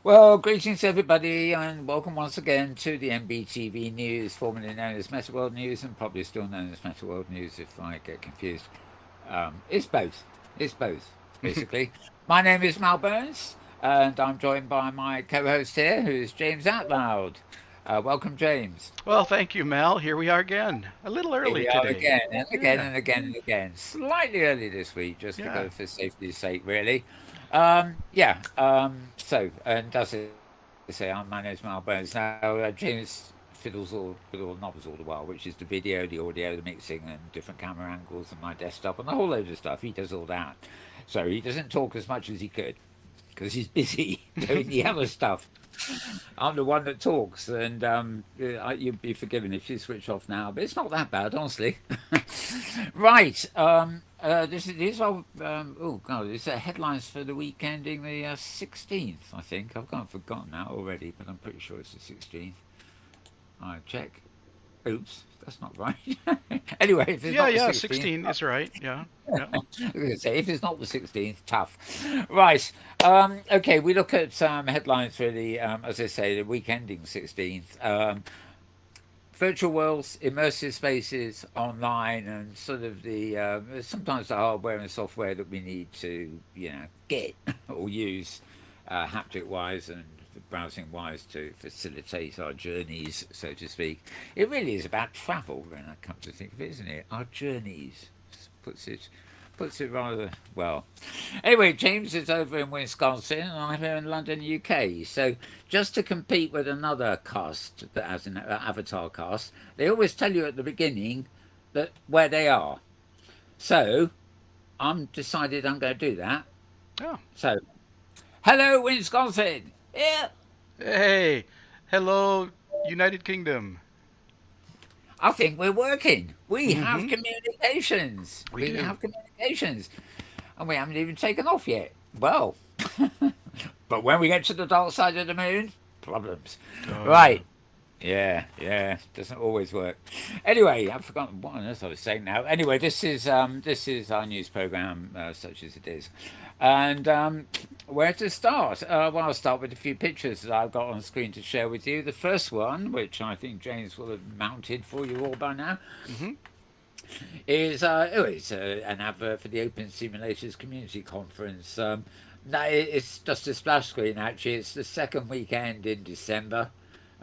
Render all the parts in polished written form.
Well, greetings everybody, and welcome once again to the MBTV News, formerly known as Metaworld News, and probably still known as Metaworld News if I get confused. It's both. It's both, basically. My name is Mal Burns, and I'm joined by my co-host here, who's James Atlloud. Welcome, James. Well, thank you, Mel. Here we are again. A little Here early we are today. again, and again, Yeah, and again, and again. Slightly early this week, just yeah. because for safety's sake, really. Yeah. And as I say, I'm my name's Mal Burns. Now, James fiddles all knobs all the while, which is the video, the audio, the mixing, and different camera angles, and my desktop, and a whole load of stuff. He does all that, so he doesn't talk as much as he could because he's busy doing the other stuff. I'm the one that talks, and you'd be forgiven if you switch off now, but it's not that bad, honestly. Right. These are oh god, these are headlines for the week ending the 16th. I think I've kind of forgotten that already, but I'm pretty sure it's the 16th. I check. Oops, that's not right. Anyway, if it's Yeah, not the yeah, 16th, 16 is right. Yeah, yeah. I was going to say if it's not the 16th, tough. Right. Okay, we look at headlines for the, as I say, the week ending 16th. Virtual worlds, immersive spaces online, and sort of the sometimes the hardware and software that we need to get or use haptic wise and browsing wise to facilitate our journeys, so to speak. It really is about travel when I come to think of it, isn't it? Our journeys puts it puts it rather well. Anyway, James is over in Wisconsin, and I'm here in London, UK. So just to compete with another cast that has an Avatar cast, they always tell you at the beginning that where they are. So I'm decided I'm going to do that. Oh, So hello, Wisconsin. Yeah, hey, hello, United Kingdom. I think we're working. We have Mm-hmm. communications. We We do. have communications. And we haven't even taken off yet. Well, but when we get to the dark side of the moon, problems. Oh yeah. Right. Yeah, yeah, doesn't always work. Anyway, I've forgotten what on earth I was saying now. Anyway, this is our news program, such as it is, and where to start? Well, I'll start with a few pictures that I've got on screen to share with you. The first one, which I think James will have mounted for you all by now, Mm-hmm. is it's an advert for the Open Simulators Community Conference. No, it's just a splash screen actually. It's the second weekend in December,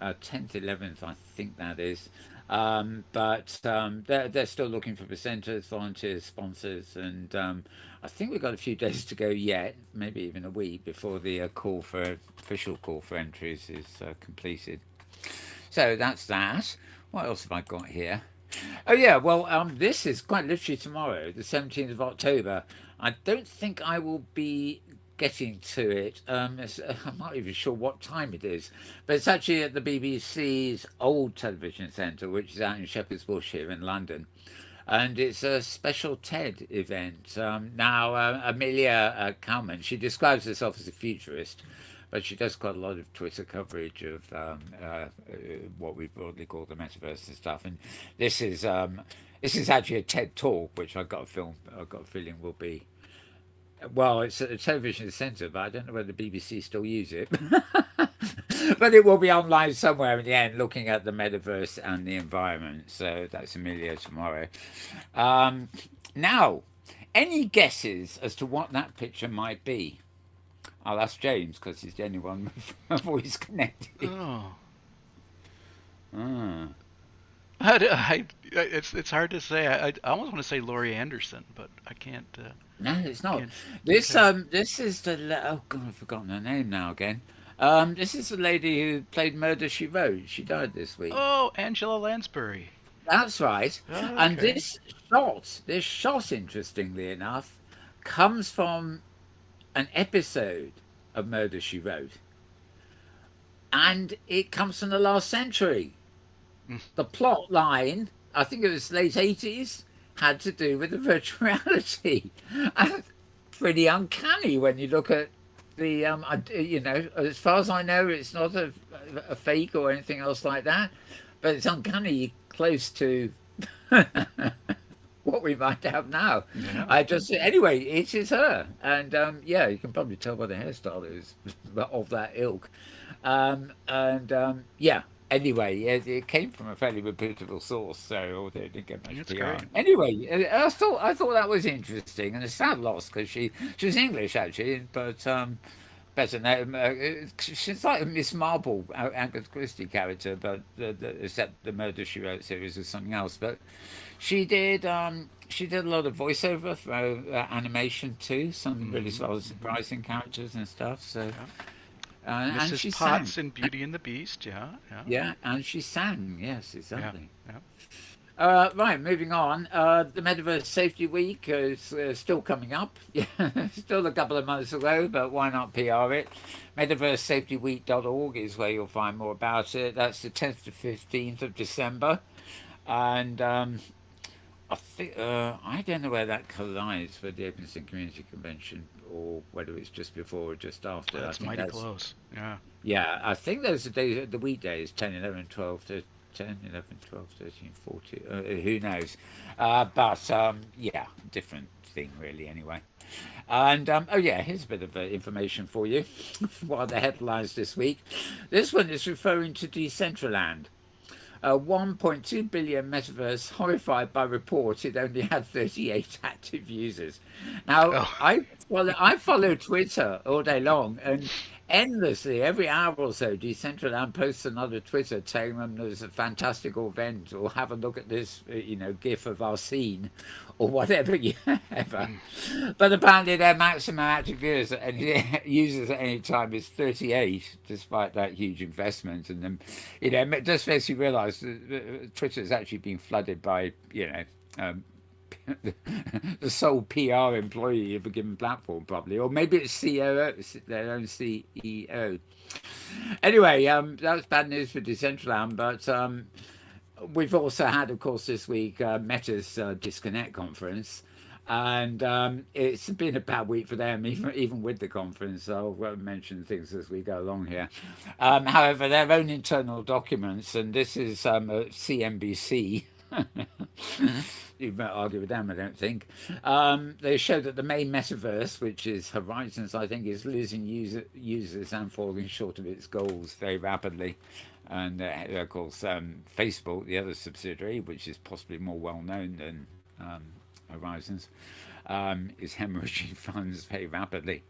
10th, 11th, I think that is. But they're still looking for presenters, volunteers, sponsors, and I think we've got a few days to go yet, maybe even a week before the official call for entries is completed. So that's that. What else have I got here? Oh yeah, well, this is quite literally tomorrow, the 17th of October. I don't think I will be getting to it. I'm not even sure what time it is, but it's actually at the BBC's old television centre, which is out in Shepherd's Bush here in London. And it's a special TED event. Now, Amelia Kalman, she describes herself as a futurist, but she does quite a lot of Twitter coverage of what we broadly call the metaverse and stuff. And this is um, this is actually a TED talk, which I've got a feeling will be. Well, it's a television centre, but I don't know whether the BBC still use it. But it will be online somewhere in the end, looking at the metaverse and the environment. So that's Amelia tomorrow. Um, Now, any guesses as to what that picture might be? I'll ask James because he's the only one with voice connected. Oh, Ah. it's hard to say. I almost want to say Laurie Anderson, but I can't. No, it's not. Can't. This Okay. um this is oh god, I've forgotten her name now again. This is the lady who played Murder She Wrote. She died this week. Oh, Angela Lansbury. That's right. And Okay. this shot, interestingly enough, comes from an episode of Murder She Wrote, and it comes from the last century. Mm. The plot line, I think it was late 80s, had to do with the virtual reality. And pretty uncanny when you look at as far as I know, it's not a fake or anything else like that, but it's uncanny close to what we might have now. Yeah. I just anyway, it is her, and yeah, you can probably tell by the hairstyle it is of that ilk, and yeah. Anyway, it came from a fairly reputable source, so although it didn't get much It's PR. great. Anyway, I thought that was interesting, and a sad loss because she was English actually, but better name. She's like a Miss Marple, Agatha Christie character, but except the Murder She Wrote series or something else. But she did a lot of voiceover for animation too. Some really Hmm. sort of surprising characters and stuff. So Yeah. and Mrs. she sang. Potts in Beauty and the Beast. Yeah. Yeah. Yeah, and she sang. Yes, Yeah. exactly. Yeah. Right, moving on. The Metaverse Safety Week is still coming up. Yeah, still a couple of months ago, but why not PR it? MetaverseSafetyWeek.org is where you'll find more about it. That's the 10th to 15th of December. And I think, I don't know where that collides with the Open Sim Community Convention or whether it's just before or just after. I That's think mighty that's close. Yeah. yeah, I think those are the weekdays 10, 11, 12, 10, 11, 12, 13, 14. Who knows? But yeah, different thing really anyway. And oh yeah, here's a bit of information for you. What are the headlines this week? This one is referring to Decentraland. 1.2 billion metaverse horrified by report it only had 38 active users. Now, Oh. I follow Twitter all day long and endlessly, every hour or so, Decentraland posts another Twitter telling them there's a fantastic event or have a look at this, GIF of our scene or whatever you ever. But apparently their maximum active users at any time is 38, despite that huge investment. And then, it just makes you realise that Twitter is actually being flooded by, um, the sole PR employee of a given platform, probably, or maybe it's CEO, their own CEO. Anyway, that's bad news for Decentraland, but we've also had, of course, this week Meta's Disconnect conference, and it's been a bad week for them, even with the conference. I'll mention things as we go along here. However, their own internal documents, and this is CNBC. You might argue with them, I don't think. They show that the main metaverse, which is Horizons, I think, is losing users and falling short of its goals very rapidly. And of course, Facebook, the other subsidiary, which is possibly more well known than Horizons, is hemorrhaging funds very rapidly.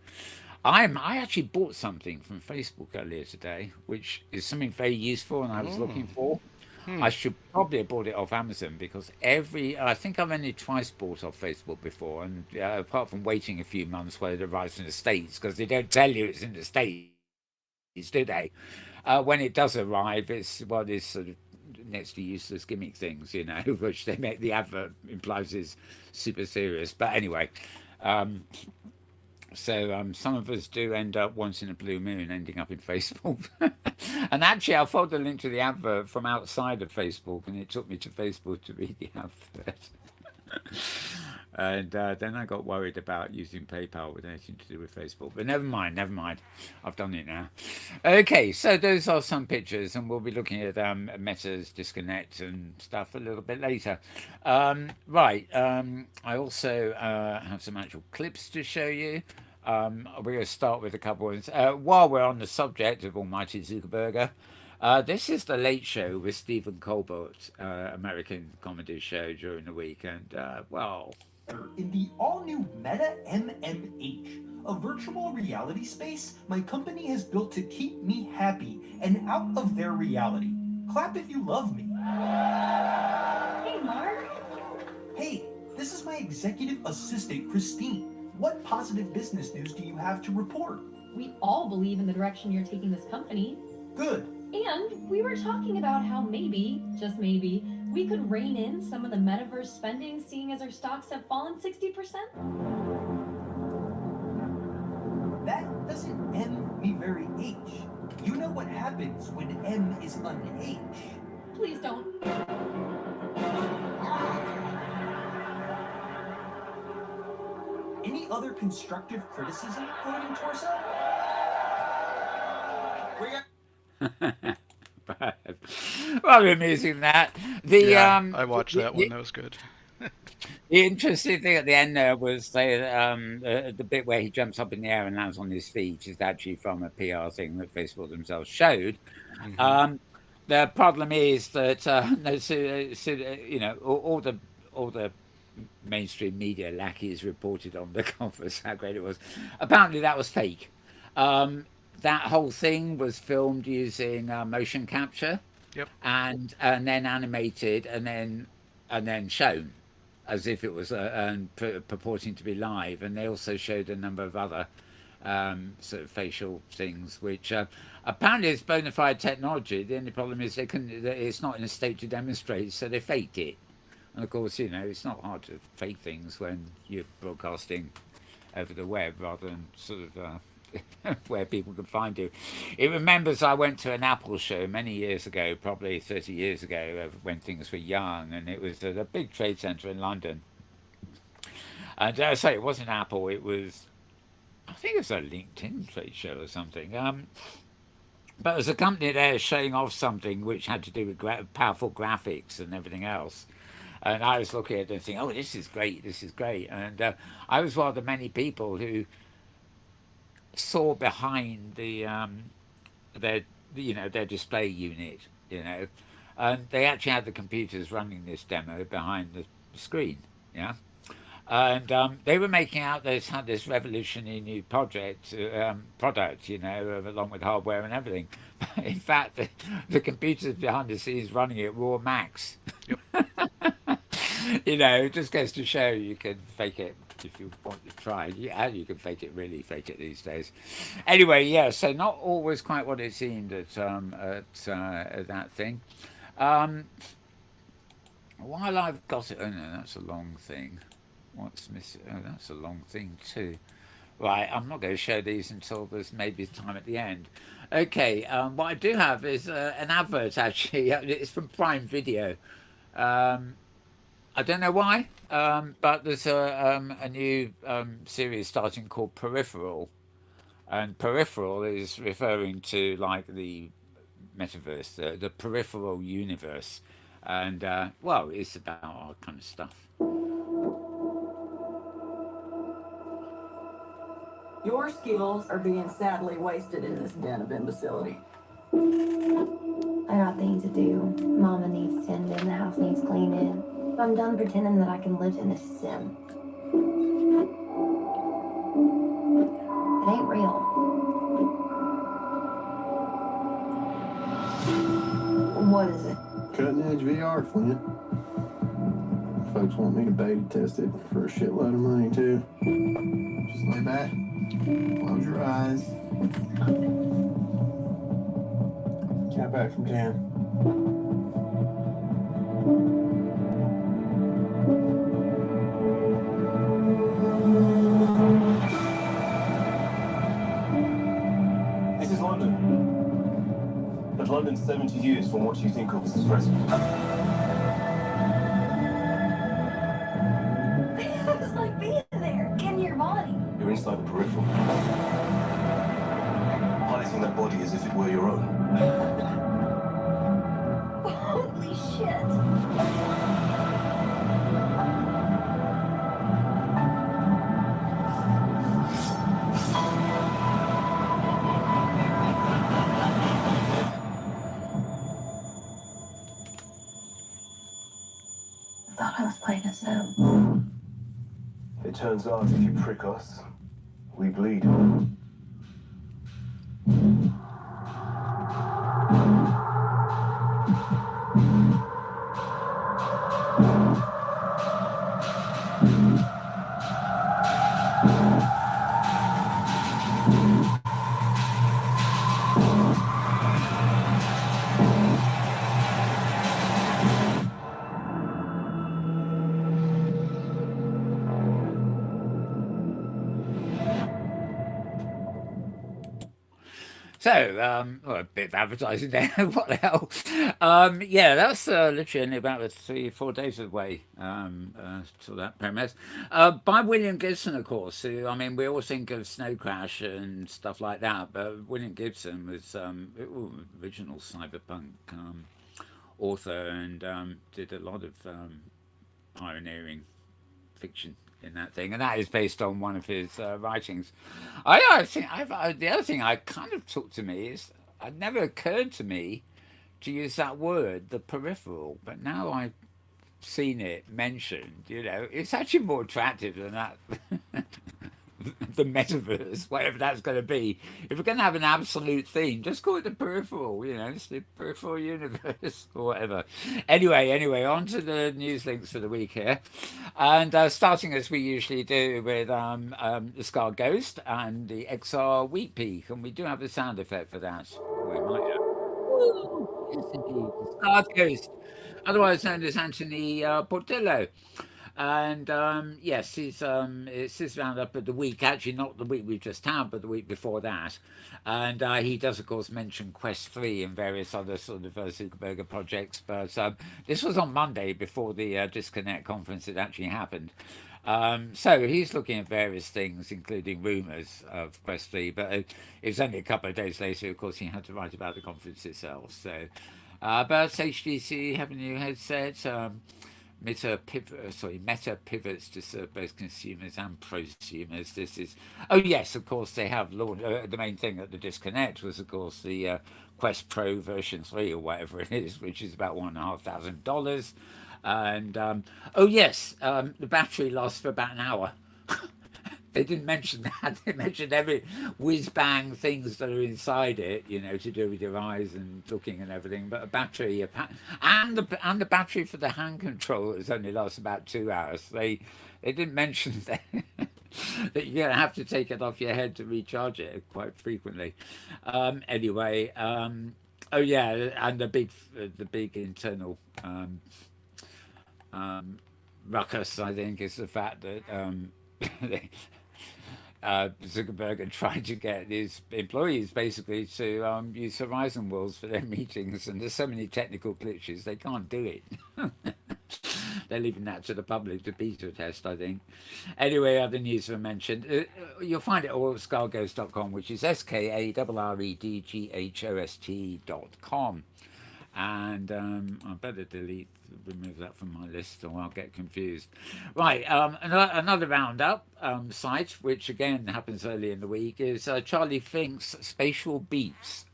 I actually bought something from Facebook earlier today, which is something very useful, and I was Oh. looking for. Hmm. I should probably have bought it off Amazon because I think I've only twice bought off Facebook before, and apart from waiting a few months while it arrives in the States, because they don't tell you it's in the States, do they? When it does arrive, it's one of these sort of next to useless gimmick things, which they make the advert implies is super serious. But anyway, um, so some of us do end up once in a blue moon ending up in Facebook. And actually, I followed the link to the advert from outside of Facebook, and it took me to Facebook to read the advert. And then I got worried about using PayPal with anything to do with Facebook. But never mind, never mind. I've done it now. Okay, so those are some pictures, and we'll be looking at Meta's Disconnect and stuff a little bit later. Right, I also have some actual clips to show you. We're going to start with a couple of ones. While we're on the subject of Almighty Zuckerberger, this is the Late Show with Stephen Colbert, American comedy show during the week, and well, in the all-new Meta MMH, a virtual reality space my company has built to keep me happy and out of their reality. Clap if you love me. Hey, Mark. Hey, this is my executive assistant, Christine. What positive business news do you have to report? We all believe in the direction you're taking this company. Good. And we were talking about how maybe, just maybe, we could rein in some of the metaverse spending, seeing as our stocks have fallen 60%. That doesn't M me very H. You know what happens when M is un-H. Please don't. Any other constructive criticism, Floating Torso? rather amusing that. The Yeah, I watched that one. That was good. The interesting thing at the end there was the bit where he jumps up in the air and lands on his feet is actually from a PR thing that Facebook themselves showed. Hmm. Um, the problem is that you know, all the mainstream media lackeys reported on the conference how great it was. Apparently, that was fake. Um, that whole thing was filmed using motion capture Yep. and then animated and then shown as if it was purporting to be live. And they also showed a number of other sort of facial things, which apparently is bona fide technology. The only problem is it's not in a state to demonstrate, so they faked it. And of course, you know, it's not hard to fake things when you're broadcasting over the web rather than sort of where people can find you. It remembers I went to an Apple show many years ago, probably 30 years ago, when things were young, and it was at a big trade centre in London. And I say it wasn't Apple, it was, I think it was a LinkedIn trade show or something. But there was a company there showing off something which had to do with powerful graphics and everything else. And I was looking at it and thinking, oh, this is great, this is great. And I was one of the many people who saw behind their their display unit, you know, and they actually had the computers running this demo behind the screen, yeah. And they were making out they had this revolutionary new product, you know, along with hardware and everything. But in fact, the computers behind the scenes running it were all Macs. Yep. You know, it just goes to show you can fake it if you want to try. And you can fake it, really fake it these days. Anyway, yeah, so not always quite what it seemed at that thing. Um, while I've got it, oh no, that's a long thing. What's missing? Oh, that's a long thing too. Right, I'm not going to show these until there's maybe time at the end. Okay, what I do have is an advert actually. It's from Prime Video. Um, I don't know why, but there's a new series starting called Peripheral, and Peripheral is referring to like the metaverse, the peripheral universe, and well, it's about our kind of stuff. Your skills are being sadly wasted in this den of imbecility. I got things to do. Mama needs tending, the house needs cleaning. I'm done pretending that I can live in a sim. It ain't real. What is it? Cutting edge VR, Flint. Folks want me to beta test it for a shitload of money, too. Just lay back, close your eyes. Count back from 10. This is London. But London's 70 years from what you think of as the present. It's like being there, in your body. You're inside the peripheral. Piloting that body as if it were your own. Holy shit. I thought I was playing a sim. It turns out if you prick us, we bleed. So, well, a bit of advertising there. What the hell? Yeah, that's literally only about 3 or 4 days away till that premieres. By William Gibson, of course. Who, I mean, we all think of Snow Crash and stuff like that, but William Gibson was original cyberpunk author and did a lot of pioneering fiction in that thing, and that is based on one of his writings. I think the other thing I kind of took to me is it never occurred to me to use that word, the peripheral, but now I've seen it mentioned. It's actually more attractive than that. The metaverse, whatever that's going to be. If we're going to have an absolute theme, just call it the peripheral. It's the peripheral universe or whatever. Anyway, on to the news links for the week here, and starting as we usually do with the Scar Ghost and the XR Week Peak, and we do have a sound effect for that. We might have. Yes, indeed. The Scar Ghost, otherwise known as Anthony Portillo. And yes, it's his roundup of the week, actually not the week we've just had, but the week before that. And he does, of course, mention Quest 3 and various other sort of Zuckerberg projects. But this was on Monday before the Disconnect conference had actually happened. So he's looking at various things, including rumours of Quest 3. But it was only a couple of days later, of course, he had to write about the conference itself. So, but HTC have a new headset. Meta pivots to serve both consumers and prosumers. This is, oh yes, of course they have launched. The main thing at the Disconnect was, of course, the Quest Pro version 3 or whatever it is, which is about $1,500. And oh yes, the battery lasts for about an hour. They didn't mention that. They mentioned every whiz-bang things that are inside it, to do with your eyes and looking and everything. But a battery, and the battery for the hand controllers only lasts about 2 hours. They didn't mention that that you're gonna have to take it off your head to recharge it quite frequently. Anyway, oh yeah, and the big internal ruckus, I think, is the fact that. Zuckerberg had tried to get his employees basically to use Horizon Worlds for their meetings, and there's so many technical glitches they can't do it. They're leaving that to the public to beta test, I think. Anyway, other news were mentioned. You'll find it all at scarghost.com, which is SKARREDGHOST.com. And I better remove that from my list or I'll get confused. Right, another roundup site, which again happens early in the week, is Charlie Fink's Spatial Beats.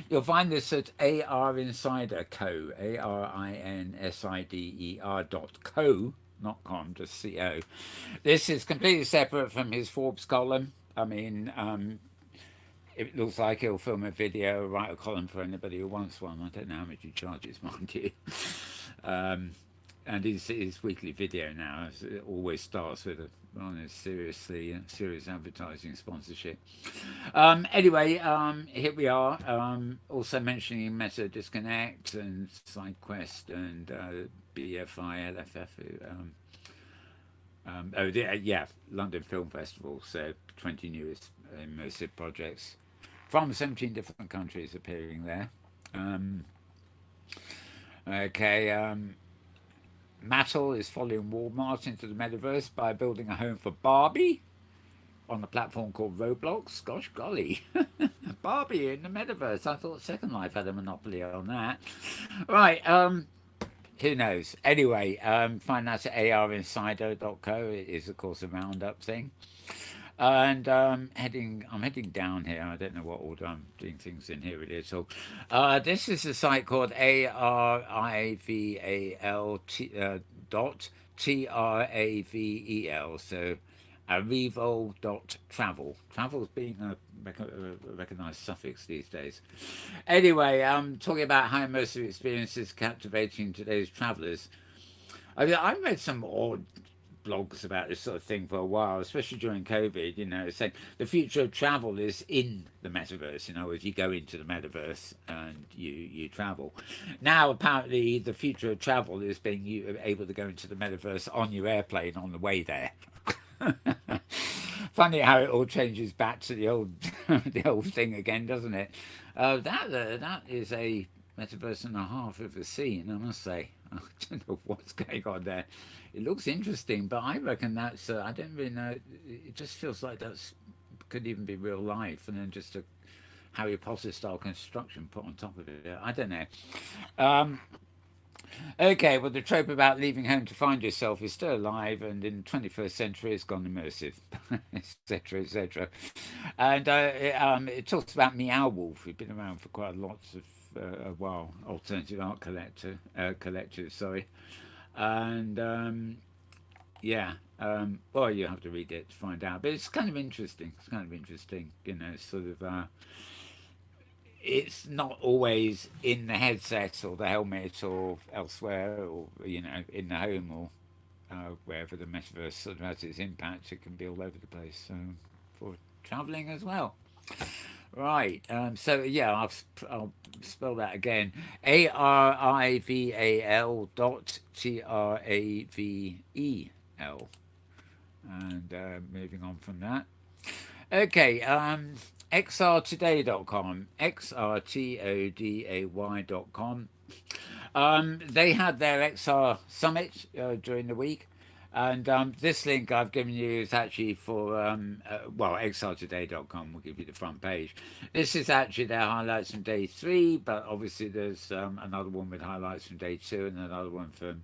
You'll find this at AR Insider Co, ARINSIDER.co, not com, just CO. This is completely separate from his Forbes column. I mean, it looks like he'll film a video, write a column for anybody who wants one. I don't know how much he charges, mind you. And his weekly video now it always starts with a rather serious advertising sponsorship. Anyway, here we are. Also mentioning Meta Disconnect and SideQuest and BFI, LFF. London Film Festival. So 20 newest immersive projects from 17 different countries appearing there. Mattel is following Walmart into the metaverse by building a home for Barbie on a platform called Roblox. Gosh golly. Barbie in the metaverse. I thought Second Life had a monopoly on that. Right, who knows? Anyway, find that at arinsider.co. It is, of course, a roundup thing. And I'm heading down here. I don't know what order I'm doing things in here really at all. This is a site called arival.travel. So arrival.travel. Travel's being a recognised suffix these days. Anyway, I'm talking about how immersive experiences captivating today's travellers. I've read some odd blogs about this sort of thing for a while, especially during COVID, saying the future of travel is in the metaverse. If you go into the metaverse and you travel. Now, apparently, the future of travel is being able to go into the metaverse on your airplane on the way there. Funny how it all changes back to the old thing again, doesn't it? That is a metaverse and a half of a scene, I must say. I don't know what's going on there. It looks interesting, but I reckon that's I don't really know. It just feels like could even be real life, and then just a Harry Potter style construction put on top of it. I don't know. Okay, well, the trope about leaving home to find yourself is still alive, and in the 21st century, it's gone immersive, etc., etc. And it talks about Meow Wolf, who've been around for quite a while, alternative art collective, sorry. And yeah, well, you have to read it to find out, but it's kind of interesting. It's kind of interesting, sort of. It's not always in the headset or the helmet or elsewhere or in the home or wherever the metaverse sort of has its impact. It can be all over the place. So for traveling as well. Right. So yeah, I'll spell that again. ARIVAL.TRAVEL. And moving on from that. Okay. XRtoday.com. XRTODAY.com. They had their XR summit during the week. And this link I've given you is actually for, xrtoday.com will give you the front page. This is actually their highlights from day 3, but obviously there's another one with highlights from day 2 and another one from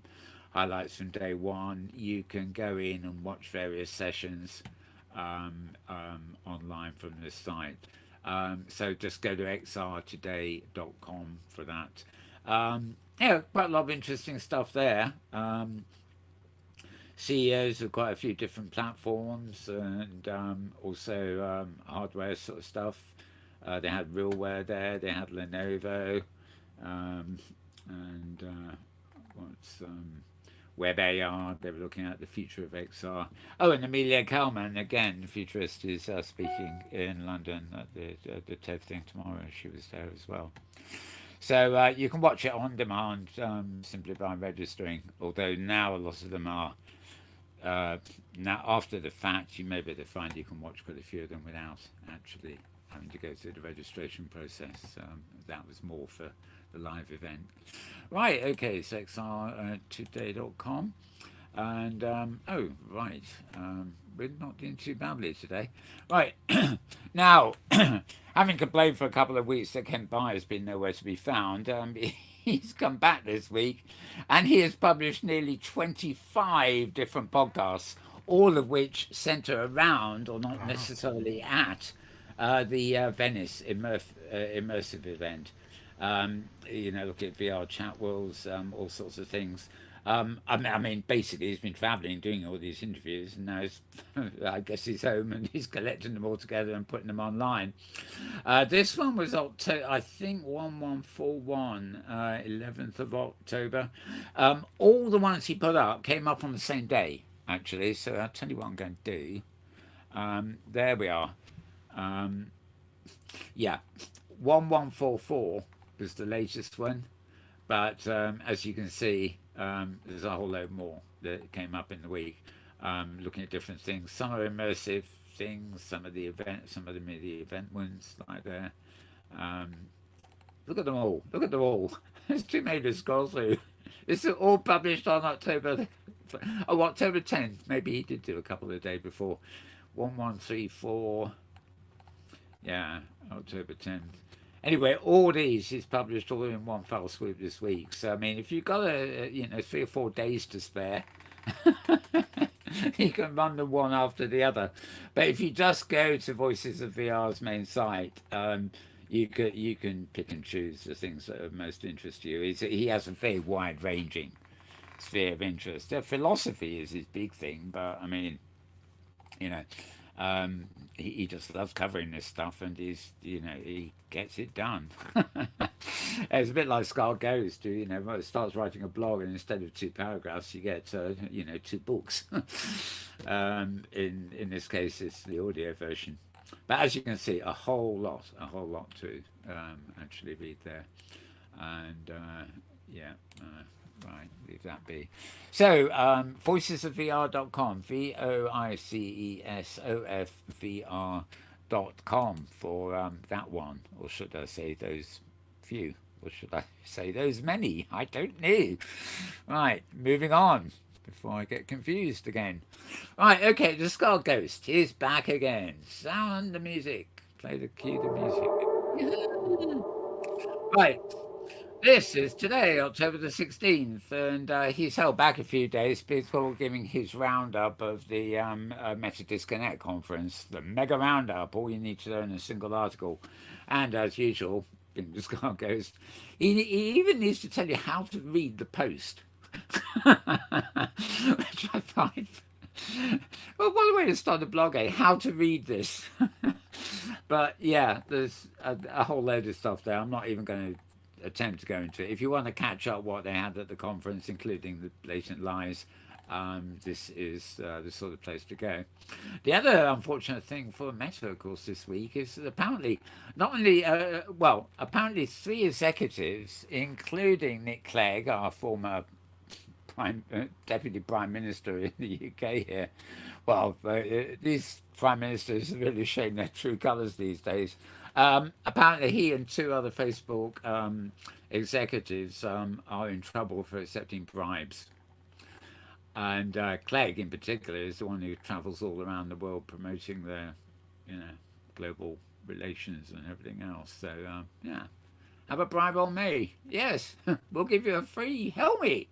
highlights from day 1. You can go in and watch various sessions online from this site. So just go to xrtoday.com for that. Yeah, quite a lot of interesting stuff there. CEOs of quite a few different platforms and also hardware sort of stuff. They had RealWare there, they had Lenovo, and what's WebAR. They were looking at the future of XR. Oh, and Amelia Kalman, again, the futurist, is speaking in London at the TED thing tomorrow. She was there as well. So you can watch it on demand simply by registering, although now a lot of them are now after the fact. You may be able to find you can watch quite a few of them without actually having to go through the registration process. That was more for the live event. Right, okay, so xrtoday.com. And, oh, right, we're not doing too badly today. Right, now, having complained for a couple of weeks that Ken Byer has been nowhere to be found, he's come back this week and he has published nearly 25 different podcasts, all of which center around, or not necessarily at, the Venice immersive event. Look at VR chat worlds, all sorts of things. I mean, basically, he's been traveling, doing all these interviews, and now I guess he's home and he's collecting them all together and putting them online. This one was October, I think 1141, 11th of October. All the ones he put up came up on the same day, actually. So I'll tell you what I'm going to do. There we are. Yeah, 1144 was the latest one, but as you can see, there's a whole load more that came up in the week, looking at different things. Some are immersive things, some of the event ones like there. Look at them all. Look at them all. There's too many to scroll through. This is all published on October 10th. Maybe he did do a couple of days before. 1134. Yeah, October 10th. Anyway, all these is published all in one fell swoop this week. So I mean, if you've got 3 or 4 days to spare, you can run them one after the other. But if you just go to Voices of VR's main site, you can pick and choose the things that are most interest you. He has a very wide-ranging sphere of interest. Philosophy is his big thing, but I mean, he just loves covering this stuff, and he gets it done. It's a bit like Scar Ghost, who starts writing a blog, and instead of 2 paragraphs, you get 2 books. In this case, it's the audio version. But as you can see, a whole lot to actually read there, and yeah. Right, leave that be. So, voicesofvr.com, voicesofvr.com for that one. Or should I say those few? Or should I say those many? I don't know. Right, moving on before I get confused again. Right, okay, the Skull Ghost is back again. Sound the music. Play the cue, the music. Right. This is today, October the 16th, and he's held back a few days before giving his roundup of the Meta Disconnect conference, the mega roundup, all you need to know in a single article. And as usual, Bingo Scar goes, he even needs to tell you how to read the post, which I find. Well, what a way to start a blog, eh? How to read this. But yeah, there's a whole load of stuff there. I'm not even going to attempt to go into it. If you want to catch up what they had at the conference, including the blatant lies, this is the sort of place to go. The other unfortunate thing for Meta, of course, this week is that apparently not only, apparently 3 executives, including Nick Clegg, our former Deputy Prime Minister in the UK here. Well, these Prime Ministers are really showing their true colours these days. Apparently he and 2 other Facebook executives are in trouble for accepting bribes. And Clegg in particular is the one who travels all around the world promoting their, global relations and everything else. So, yeah. Have a bribe on me. Yes, we'll give you a free helmet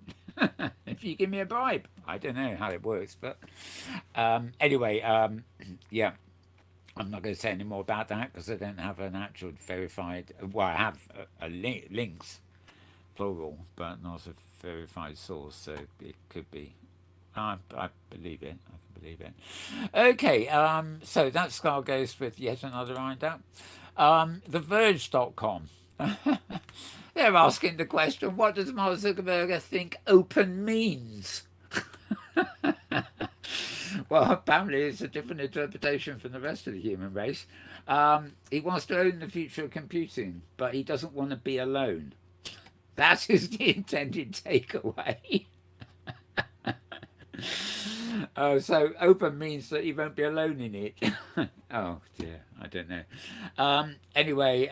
if you give me a bribe. I don't know how it works, but anyway, yeah, I'm not going to say any more about that because I don't have an actual verified. Well, I have links, plural, but not a verified source, so it could be. I believe it. I can believe it. Okay, so that Scar goes with yet another roundup. TheVerge.com. They're asking the question, what does Mark Zuckerberg think open means? Well, apparently it's a different interpretation from the rest of the human race. He wants to own the future of computing, but he doesn't want to be alone. That is the intended takeaway. So open means that he won't be alone in it. Oh dear, I don't know. Anyway,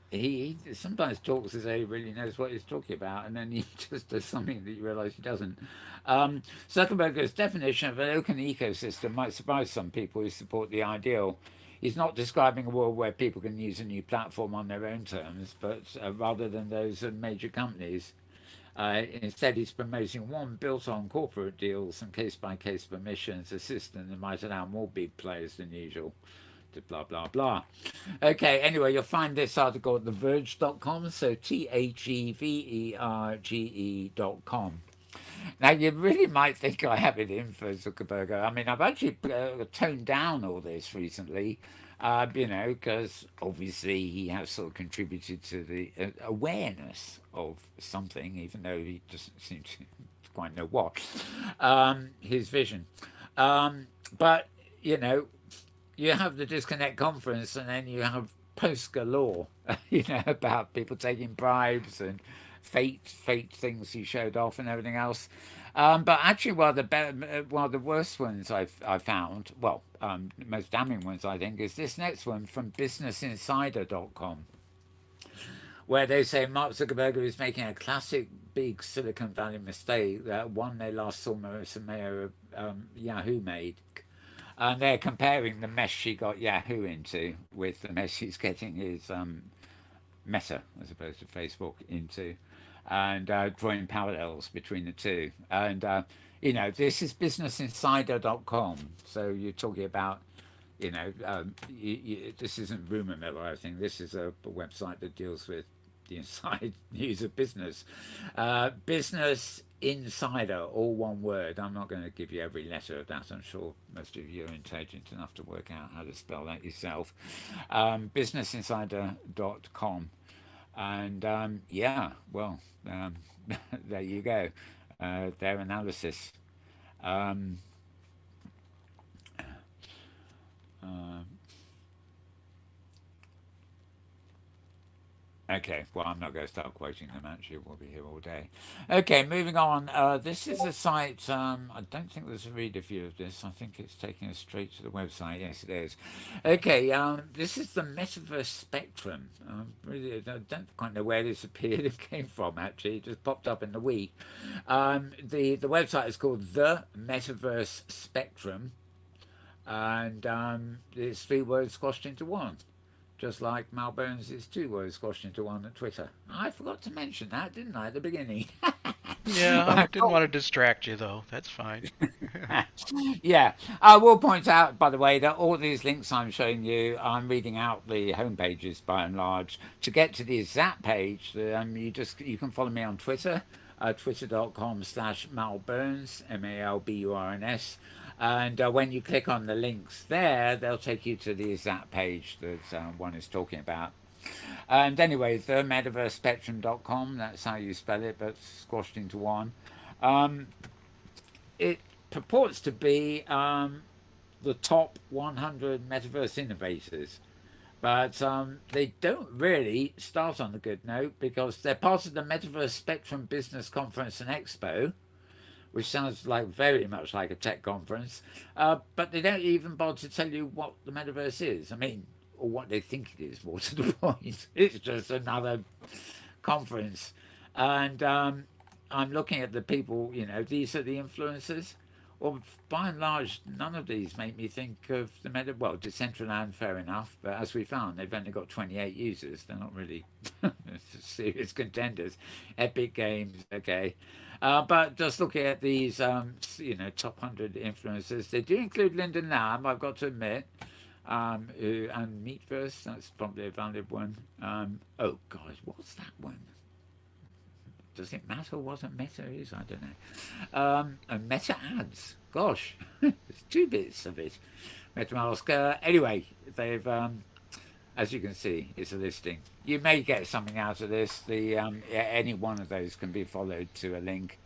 he sometimes talks as though he really knows what he's talking about, and then he just does something that you realise he doesn't. Zuckerberg's definition of an open ecosystem might surprise some people who support the ideal. He's not describing a world where people can use a new platform on their own terms, but rather than those of major companies. Instead, he's promoting one built on corporate deals and case-by-case permissions, a system that might allow more big players than usual to blah, blah, blah. Okay, anyway, you'll find this article at TheVerge.com, so TheVerge.com. Now, you really might think I have it in for Zuckerberg. I mean, I've actually toned down all this recently, because obviously he has sort of contributed to the awareness of something, even though he doesn't seem to quite know what, his vision. But, you have the Disconnect conference and then you have post galore, about people taking bribes and fate things he showed off and everything else. But actually, one of the worst ones I found, most damning ones I think, is this next one from BusinessInsider.com, where they say Mark Zuckerberg is making a classic big Silicon Valley mistake, one they last saw Marissa Mayer of Yahoo made. And they're comparing the mess she got Yahoo into with the mess he's getting his Meta, as opposed to Facebook, into, and drawing parallels between the two. And, this is BusinessInsider.com. So you're talking about, this isn't rumor mill or anything. This is a website that deals with the inside news of business. Business Insider, all one word. I'm not going to give you every letter of that. I'm sure most of you are intelligent enough to work out how to spell that yourself. BusinessInsider.com. And there you go. Their analysis. Okay, well, I'm not going to start quoting them, actually. We'll be here all day. Okay, moving on. This is a site, I don't think there's a reader view of this. I think it's taking us straight to the website. Yes, it is. Okay, this is the Metaverse Spectrum. Really, I don't quite know where this appeared. It came from, actually. It just popped up in the week. The website is called The Metaverse Spectrum. And it's 3 words squashed into one. just like Mal Burns is 2 words squashed into one at Twitter. I forgot to mention that, didn't I, at the beginning? Yeah, I Right. didn't want to distract you though. That's fine. Yeah, I will point out, by the way, that all these links I'm showing you, I'm reading out the home pages by and large. To get to the exact page, you can follow me on Twitter, twitter.com/malburns, MALBURNS. And when you click on the links there, they'll take you to the exact page that one is talking about. And anyway, the metaversespectrum.com, that's how you spell it, but squashed into one. It purports to be the top 100 metaverse innovators. But they don't really start on a good note because they're part of the Metaverse Spectrum Business Conference and Expo, which sounds like very much like a tech conference, but they don't even bother to tell you what the metaverse is. I mean, or what they think it is, more to the point. It's just another conference. And I'm looking at the people, these are the influencers. Well, by and large, none of these make me think of the well, Decentraland, fair enough, but as we found, they've only got 28 users. They're not really serious contenders. Epic Games, okay. But just looking at these, top 100 influencers, they do include Lyndon Lamb, I've got to admit, and Meatverse, that's probably a valid one. Oh, gosh, what's that one? Does it matter what a meta is? I don't know. And meta ads. Gosh, there's 2 bits of it. MetaMask. Anyway, they've, as you can see, it's a listing. You may get something out of this. Any one of those can be followed to a link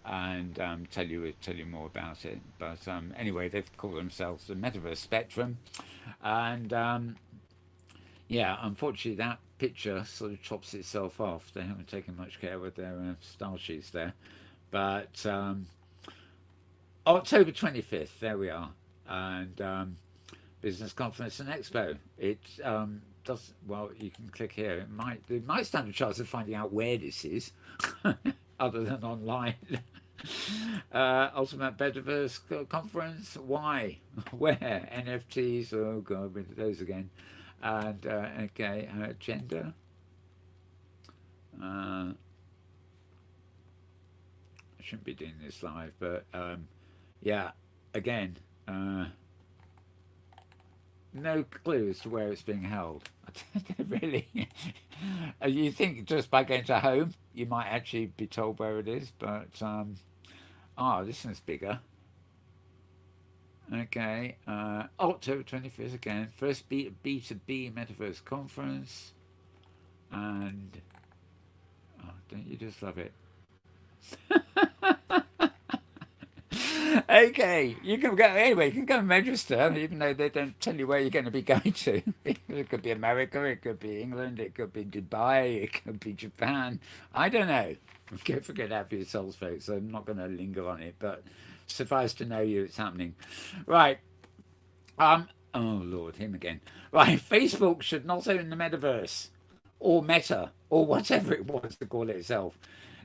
and tell you more about it. But anyway, they've called themselves the Metaverse Spectrum, and yeah, unfortunately, that picture sort of chops itself off. They haven't taken much care with their style sheets there. But October 25th, there we are. And Business Conference and Expo. It does, well, you can click here. It might stand a chance of finding out where this is, other than online. Ultimate Metaverse Conference. Why? Where? NFTs. Oh, God, with those again. And okay, agenda. I shouldn't be doing this live, but yeah, again, no clue as to where it's being held. I don't really. You think just by going to home, you might actually be told where it is, but this one's bigger. Okay, October 25th again, first B2B Metaverse Conference, and don't you just love it? Okay, you can go anyway. You can go and register, even though they don't tell you where you're going to be going to. It could be America, it could be England, it could be Dubai, it could be Japan. I don't know. Go figure it out for yourselves, folks. I'm not going to linger on it, but suffice to know it's happening. Right. Oh Lord, him again. Right. Facebook should not own the metaverse or Meta or whatever it wants to call itself.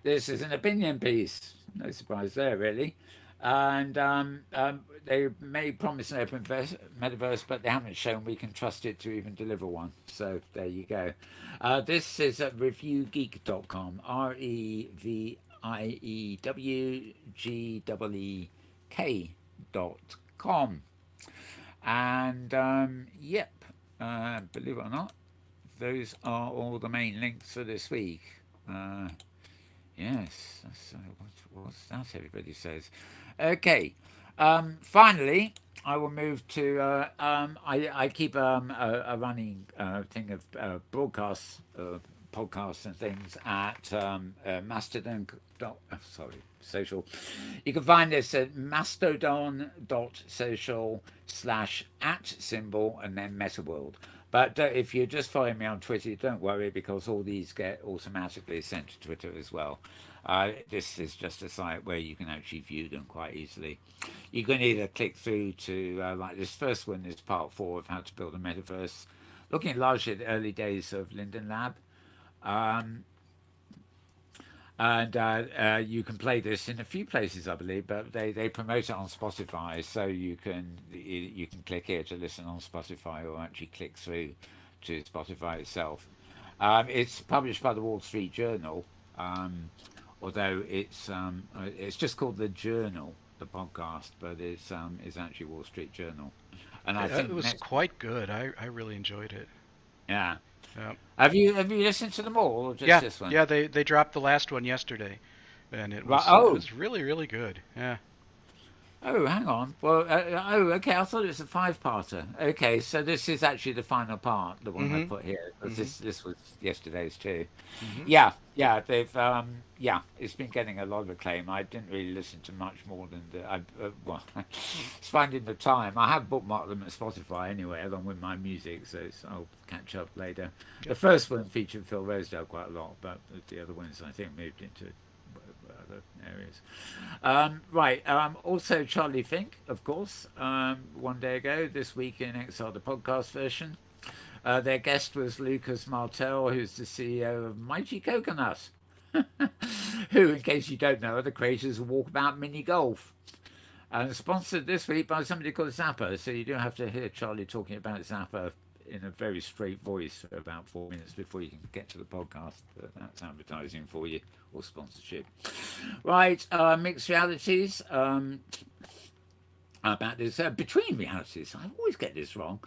This is an opinion piece. No surprise there, really. And they may promise an open metaverse, but they haven't shown we can trust it to even deliver one. So there you go. This is at reviewgeek.com. REVIEWGEEK.com. And yep, believe it or not, those are all the main links for this week. Yes, what's that everybody says? Okay, finally, I will move to, I keep a running thing of broadcasts, podcasts and things at Mastodon. Social. You can find this at mastodon.social/@ and then Metaworld. But if you're just following me on Twitter, don't worry, because all these get automatically sent to Twitter as well. This is just a site where you can actually view them quite easily. You can either click through to, like this first one is part 4 of how to build a metaverse, looking largely at the early days of Linden Lab. And you can play this in a few places, I believe, but they promote it on Spotify, so you can click here to listen on Spotify, or actually click through to Spotify itself. It's published by the Wall Street Journal, although it's just called the Journal, the podcast, but it's actually Wall Street Journal. And I think It was quite good. I really enjoyed it. yeah. Yeah. Have you listened to them all, or just Yeah, this one? yeah. They dropped the last one yesterday, and it Right. was Oh. it was really really good. Yeah. Oh, hang on. Well, okay. I thought it was a five-parter. Okay, so this is actually the final part, the one I Mhm. put here, because Mhm. this was yesterday's too. Mhm. Yeah, they've it's been getting a lot of acclaim. I didn't really listen to much more than well, it's finding the time. I have bookmarked them at Spotify anyway, along with my music, so I'll catch up later. The first one featured Phil Rosedale quite a lot, but the other ones I think moved into other areas. Right. Also, Charlie Fink, of course, one day ago, this week in XR, the podcast version. Their guest was Lucas Martel, who's the CEO of Mighty Coconut, who, in case you don't know, are the creators of Walkabout Mini Golf. And sponsored this week by somebody called Zappa. So you do have to hear Charlie talking about Zappa in a very straight voice for about 4 minutes before you can get to the podcast. But that's advertising for you, or sponsorship. Right, mixed realities. About this between realities, I always get this wrong.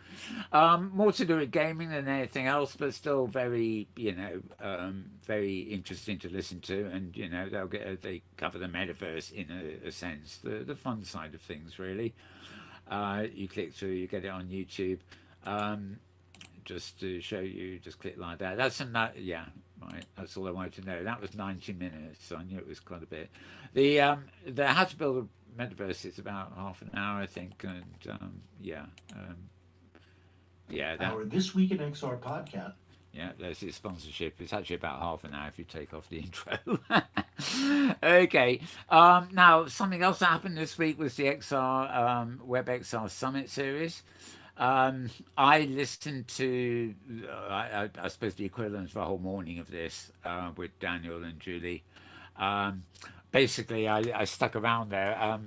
More to do with gaming than anything else, but still very, very interesting to listen to. And they cover the metaverse in a sense, the fun side of things, really. You click through, you get it on YouTube. Just to show you, just click like that. Yeah, right. That's all I wanted to know. That was 90 minutes, so I knew it was quite a bit. The how to build a metaverse is about half an hour, I think, and Our This Week in XR podcast. Yeah, there's his sponsorship. It's actually about half an hour if you take off the intro. Okay. Now, something else that happened this week was the WebXR Summit series. I listened to, I suppose, the equivalent of a whole morning of this with Daniel and Julie. Basically, I stuck around there.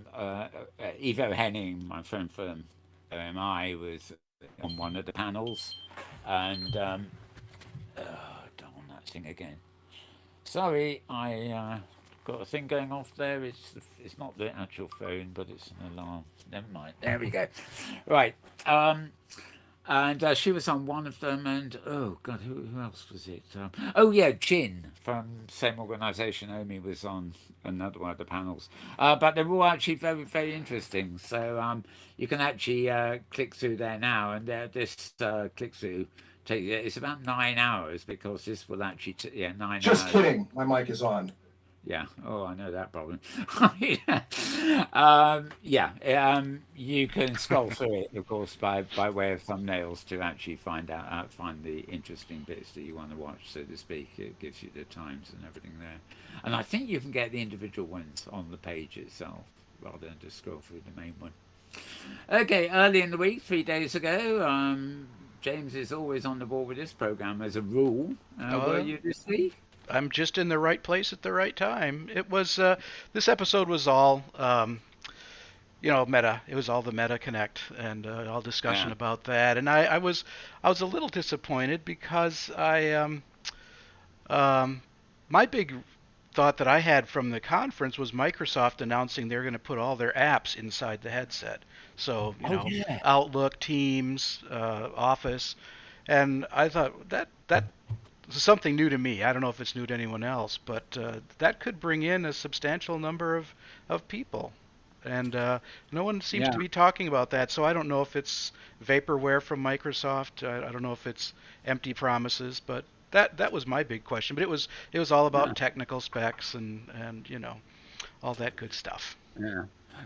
Ivo Henning, my friend from OMI, was on one of the panels. And, darn that thing again. Sorry, I got a thing going off there. It's not the actual phone, but it's an alarm. Never mind. There we go. Right. And she was on one of them, and oh god, who else was it? Jin from same organisation. Omi was on another one of the panels, but they're all actually very, very interesting. So you can actually click through there now, and this click through it's about 9 hours because this will actually 9 Just hours. kidding. My mic is on. Yeah. Oh, I know that problem. You can scroll through it, of course, by way of thumbnails to actually find the interesting bits that you want to watch, so to speak. It gives you the times and everything there, and I think you can get the individual ones on the page itself rather than just scroll through the main one. Okay, early in the week, 3 days ago, James is always on the ball with this program as a rule. Were you this week? I'm just in the right place at the right time. It was this episode was all meta. It was all the Meta Connect and all discussion about that. And I was a little disappointed because my big thought that I had from the conference was Microsoft announcing they're going to put all their apps inside the headset. So Outlook, Teams, Office, and I thought that something new to me. I don't know if it's new to anyone else, but that could bring in a substantial number of people. And no one seems to be talking about that, so I don't know if it's vaporware from Microsoft. I don't know if it's empty promises, but that was my big question. But it was all about technical specs and all that good stuff.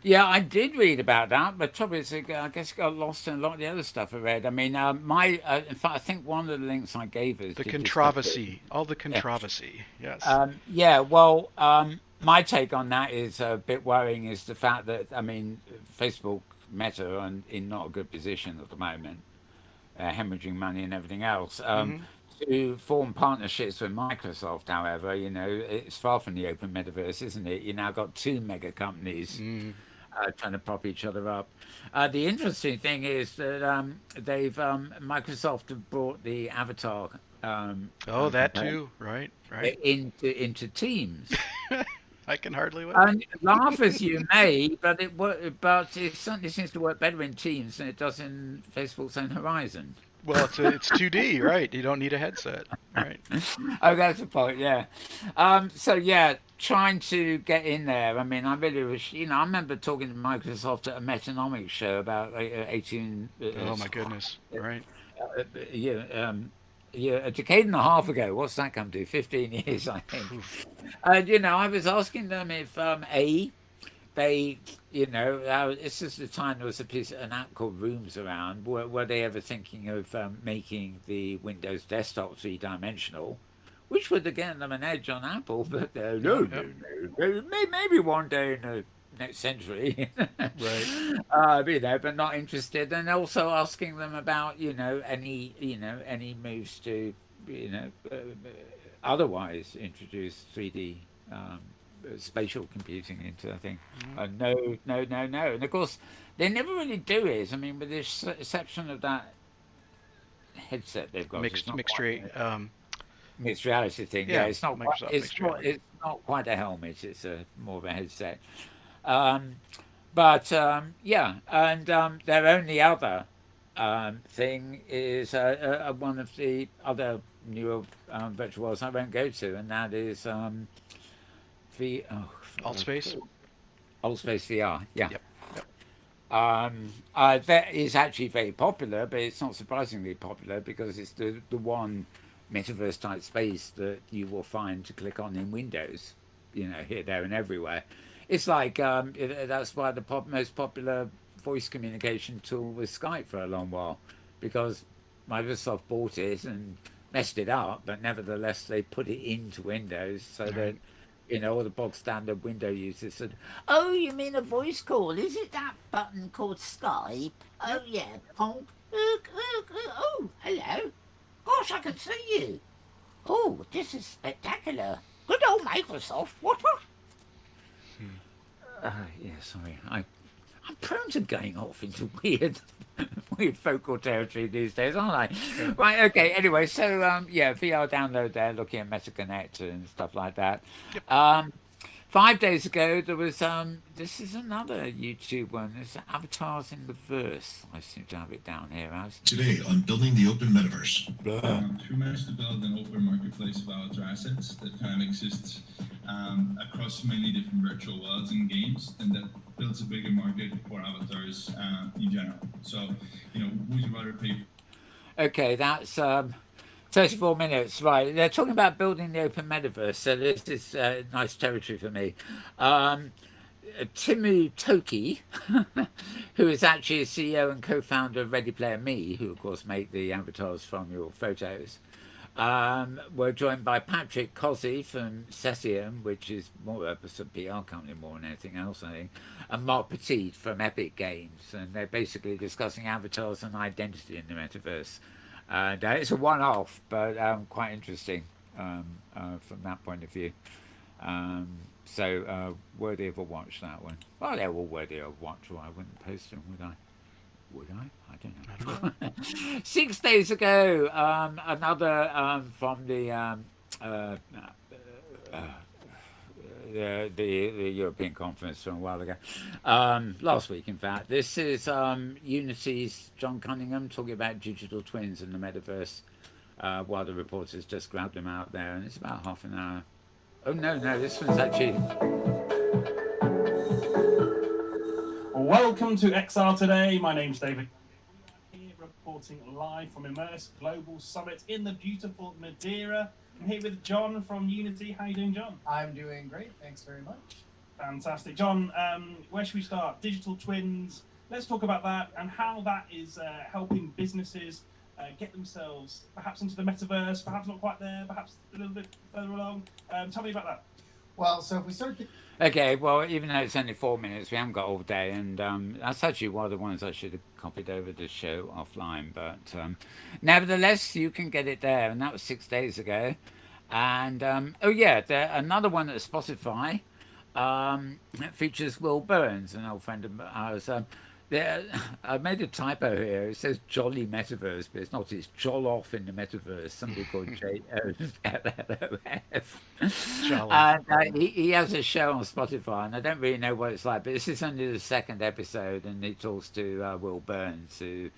Yeah, I did read about that, but trouble is, I guess it got lost in a lot of the other stuff I read. I mean, in fact, I think one of the links I gave is the controversy, all the controversy. Yes. My take on that is a bit worrying. Is the fact that Facebook, Meta, are in not a good position at the moment, hemorrhaging money and everything else. To form partnerships with Microsoft, however, it's far from the open metaverse, isn't it? You now got two mega companies trying to prop each other up. The interesting thing is that they've Microsoft have brought the Avatar Oh, that component too. Right. into Teams. I can hardly wait. And laugh as you may, but but it certainly seems to work better in Teams than it does in Facebook's own Horizon. Well, it's 2D, right? You don't need a headset, right? Oh, that's the point. Yeah. So yeah, trying to get in there. I mean, I really wish. I remember talking to Microsoft at a Metanomics show about 18. Oh my goodness, right? Yeah. Yeah, a decade and a half ago. What's that come to? 15 years, I think. And I was asking them if they, this is the time there was an app called Rooms around. Were they ever thinking of making the Windows desktop three-dimensional, which would have given them an edge on Apple? But no, maybe one day in the next century, Right. but not interested. And also asking them about any moves to otherwise introduce 3D spatial computing into the thing. No, no, no, no. And of course, they never really do it. I mean, with the exception of that headset they've got, Mixed mixed reality thing. Yeah, It's not. Microsoft mixed reality. It's not quite a helmet. It's more of a headset. Yeah, and their only other thing is one of the other newer virtual worlds I won't go to, and that is the Altspace. Altspace VR. Yeah. Yep. That is actually very popular, but it's not surprisingly popular because it's the one metaverse type space that you will find to click on in Windows, here, there, and everywhere. It's like that's why the most popular voice communication tool was Skype for a long while, because Microsoft bought it and messed it up, but nevertheless they put it into Windows so that all the bog standard window users said, "Oh, you mean a voice call? Is it that button called Skype? Oh yeah, oh, oh, hello. Gosh, I can see you. Oh, this is spectacular. Good old Microsoft. What? Yeah, sorry. I'm prone to going off into weird vocal territory these days, aren't I? Yeah. Right, okay. Anyway, so VR download there, looking at MetaConnect and stuff like that. Yep. 5 days ago, there was this is another YouTube one. There's Avatars in the Verse. I seem to have it down here as. Today on Building the Open Metaverse. We managed to build an open marketplace of avatar assets that kind of exists across many different virtual worlds and games, and that builds a bigger market for avatars in general. So, would you rather pay? Okay, that's 34 minutes, right. They're talking about building the open metaverse, so this is nice territory for me. Timu Toki, who is actually a CEO and co-founder of Ready Player Me, who of course make the avatars from your photos, we're joined by Patrick Cozzi from Cesium, which is more of a PR company more than anything else, I think, and Mark Petit from Epic Games, and they're basically discussing avatars and identity in the metaverse. And it's a one-off, but quite interesting from that point of view. So worthy of a watch, that one. Well, they're all worthy of a watch, or I wouldn't post them, would I? Would I? I don't know. 6 days ago, another from the European conference from a while ago, last week in fact. This is Unity's John Cunningham talking about digital twins in the metaverse, while the reporters just grabbed them out there, and it's about half an hour. Oh no, this one's actually... Welcome to XR Today. My name's David. We are here reporting live from Immersive Global Summit in the beautiful Madeira. I'm here with John from Unity. How are you doing, John? I'm doing great. Thanks very much. Fantastic. John, where should we start? Digital twins. Let's talk about that and how that is helping businesses get themselves perhaps into the metaverse, perhaps not quite there, perhaps a little bit further along. Tell me about that. Well, so if we start... Okay, well, even though it's only 4 minutes, we haven't got all day, and that's actually one of the ones I should have copied over to show offline, but nevertheless, you can get it there, and that was 6 days ago. And, another one at Spotify, It features Will Burns, an old friend of ours. There, I made a typo here. It says Jolly Metaverse, but it's not. It's Joll Off in the Metaverse. Somebody called JLLOF. Jolly. And he has a show on Spotify, and I don't really know what it's like, but this is only the second episode, and he talks to Will Burns, who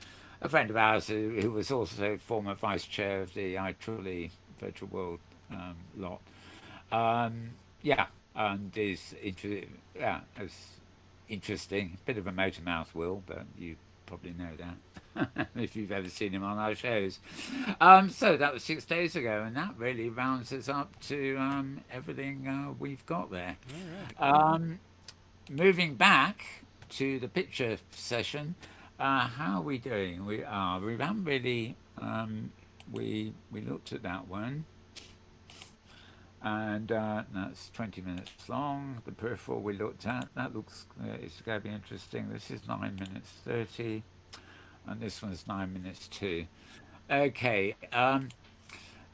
a friend of ours who was also former vice chair of the IEEE Virtual World lot. Yeah, and yeah, it's interesting. Bit of a motor mouth, Will, but you probably know that if you've ever seen him on our shows. So that was 6 days ago, and that really rounds us up to everything we've got there. Moving back to the picture session, how are we doing? We haven't really we looked at that one. And that's 20 minutes long. The peripheral we looked at, that looks it's going to be interesting. This is 9 minutes 30, and this one's 9 minutes 2. Okay,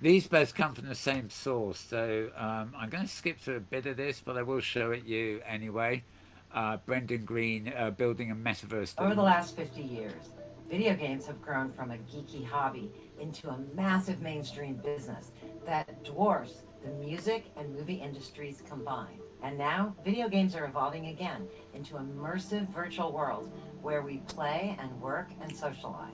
these both come from the same source, so I'm going to skip through a bit of this, but I will show it you anyway. Brendan Green building a metaverse. Over the last 50 years, video games have grown from a geeky hobby into a massive mainstream business that dwarfs the music and movie industries combined. And now, video games are evolving again into immersive virtual worlds where we play and work and socialize.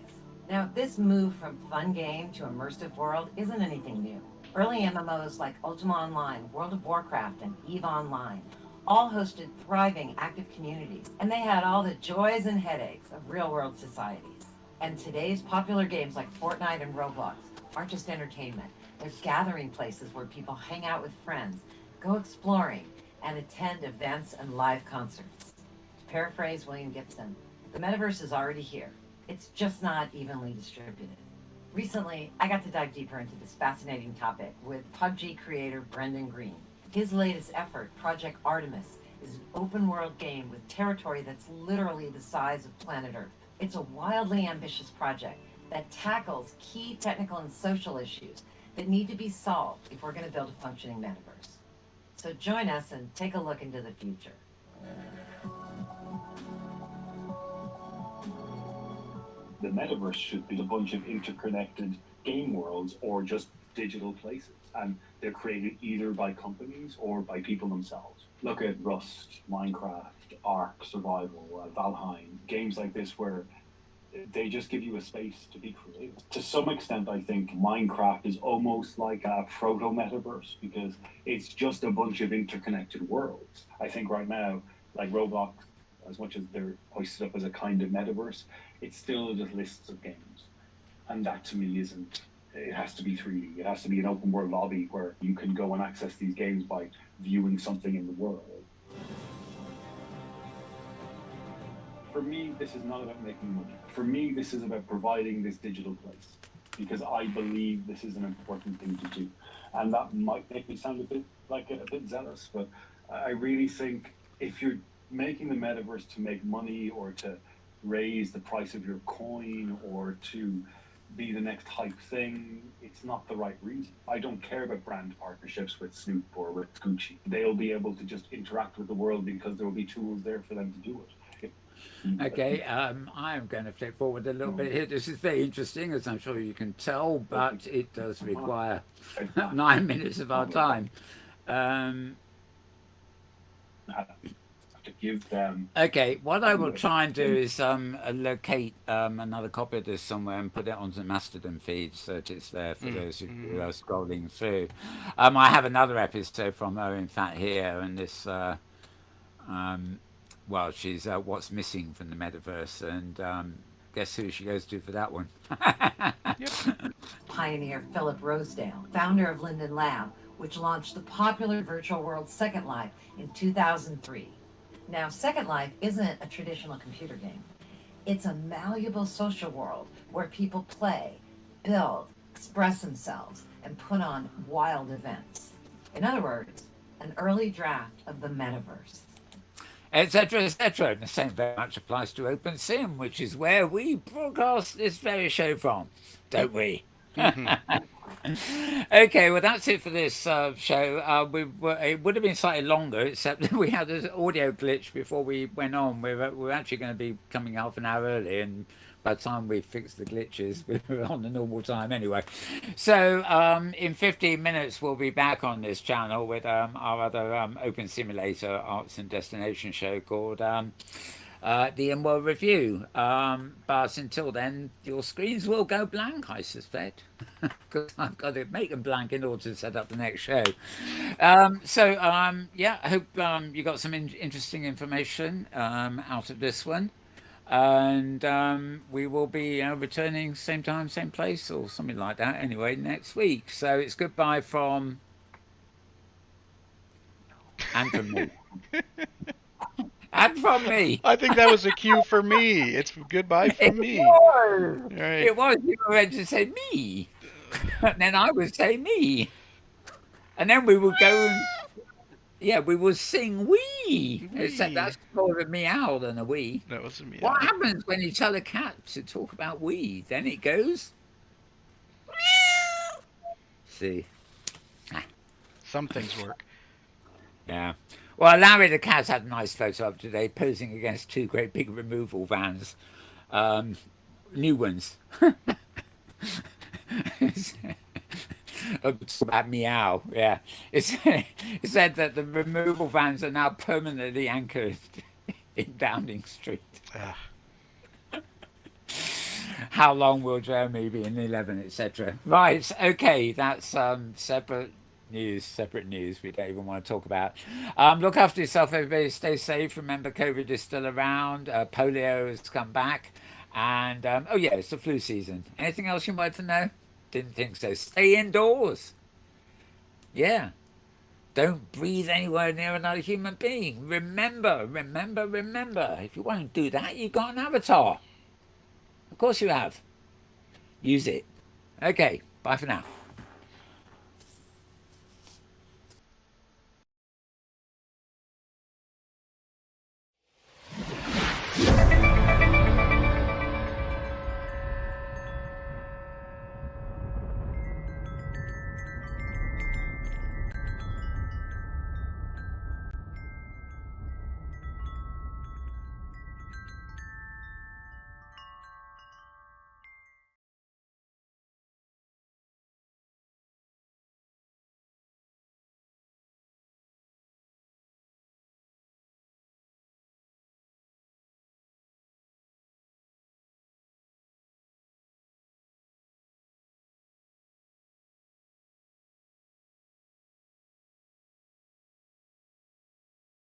Now, this move from fun game to immersive world isn't anything new. Early MMOs like Ultima Online, World of Warcraft, and EVE Online all hosted thriving active communities, and they had all the joys and headaches of real-world societies. And today's popular games like Fortnite and Roblox aren't just entertainment. They're gathering places where people hang out with friends, go exploring, and attend events and live concerts. To paraphrase William Gibson, the metaverse is already here. It's just not evenly distributed. Recently, I got to dive deeper into this fascinating topic with PUBG creator Brendan Green. His latest effort, Project Artemis, is an open-world game with territory that's literally the size of planet Earth. It's a wildly ambitious project that tackles key technical and social issues that need to be solved if we're going to build a functioning metaverse. So join us and take a look into the future. The metaverse should be a bunch of interconnected game worlds or just digital places. And they're created either by companies or by people themselves. Look at Rust, Minecraft, Ark, Survival, Valheim, games like this where they just give you a space to be creative. To some extent, I think Minecraft is almost like a proto-metaverse because it's just a bunch of interconnected worlds. I think right now, like Roblox, as much as they're hoisted up as a kind of metaverse, it's still just lists of games. And that to me isn't, it has to be 3D. It has to be an open world lobby where you can go and access these games by viewing something in the world. For me, this is not about making money. For me, this is about providing this digital place because I believe this is an important thing to do. And that might make me sound a bit zealous, but I really think if you're making the metaverse to make money or to raise the price of your coin or to be the next hype thing, it's not the right reason. I don't care about brand partnerships with Snoop or with Gucci. They'll be able to just interact with the world because there will be tools there for them to do it. Okay, I'm going to flip forward a little bit here. This is very interesting, as I'm sure you can tell, but it does require 9 minutes of our time. To give them. Okay, what I will try and do is locate another copy of this somewhere and put it onto the Mastodon feed so that it's there for those who are scrolling through. I have another episode from her, in fact, here, and this, well, she's What's Missing from the Metaverse, and guess who she goes to for that one? Pioneer Philip Rosedale, founder of Linden Lab, which launched the popular virtual world Second Life in 2003. Now, Second Life isn't a traditional computer game. It's a malleable social world where people play, build, express themselves, and put on wild events. In other words, an early draft of the metaverse. Etc., etc. And the same very much applies to OpenSim, which is where we broadcast this very show from, don't we? Okay, well that's it for this show. It would have been slightly longer, except that we had an audio glitch before we went on. We're actually going to be coming half an hour early, and by the time we fixed the glitches, we were on the normal time anyway. So in 15 minutes, we'll be back on this channel with our other open simulator arts and destination show called the InWorld Review. But until then, your screens will go blank, I suspect, because I've got to make them blank in order to set up the next show. Yeah, I hope you got some interesting information out of this one. And we will be returning same time, same place, or something like that anyway next week. So it's goodbye from and from me. And from me. I think that was a cue for me. It's goodbye from me. Was. All right. It was. You were ready to say me. And then I would say me. And then we would go and, yeah, we would sing wee. Except that's more of a meow than a wee. That was a meow. What happens when you tell a cat to talk about wee? Then it goes. See. Some things work. Yeah. Well, Larry the cat had a nice photo up today, posing against two great big removal vans. New ones. It's about meow, yeah. It said that the removal vans are now permanently anchored in Downing Street. How long will Jeremy be in 11, etc.? Right, okay, that's separate news we don't even want to talk about. Look after yourself, everybody. Stay safe. Remember, COVID is still around. Polio has come back. And, oh yeah, it's the flu season. Anything else you wanted to know? Didn't think so. Stay indoors. Yeah. Don't breathe anywhere near another human being. Remember. If you want to do that, you've got an avatar. Of course you have. Use it. Okay, bye for now.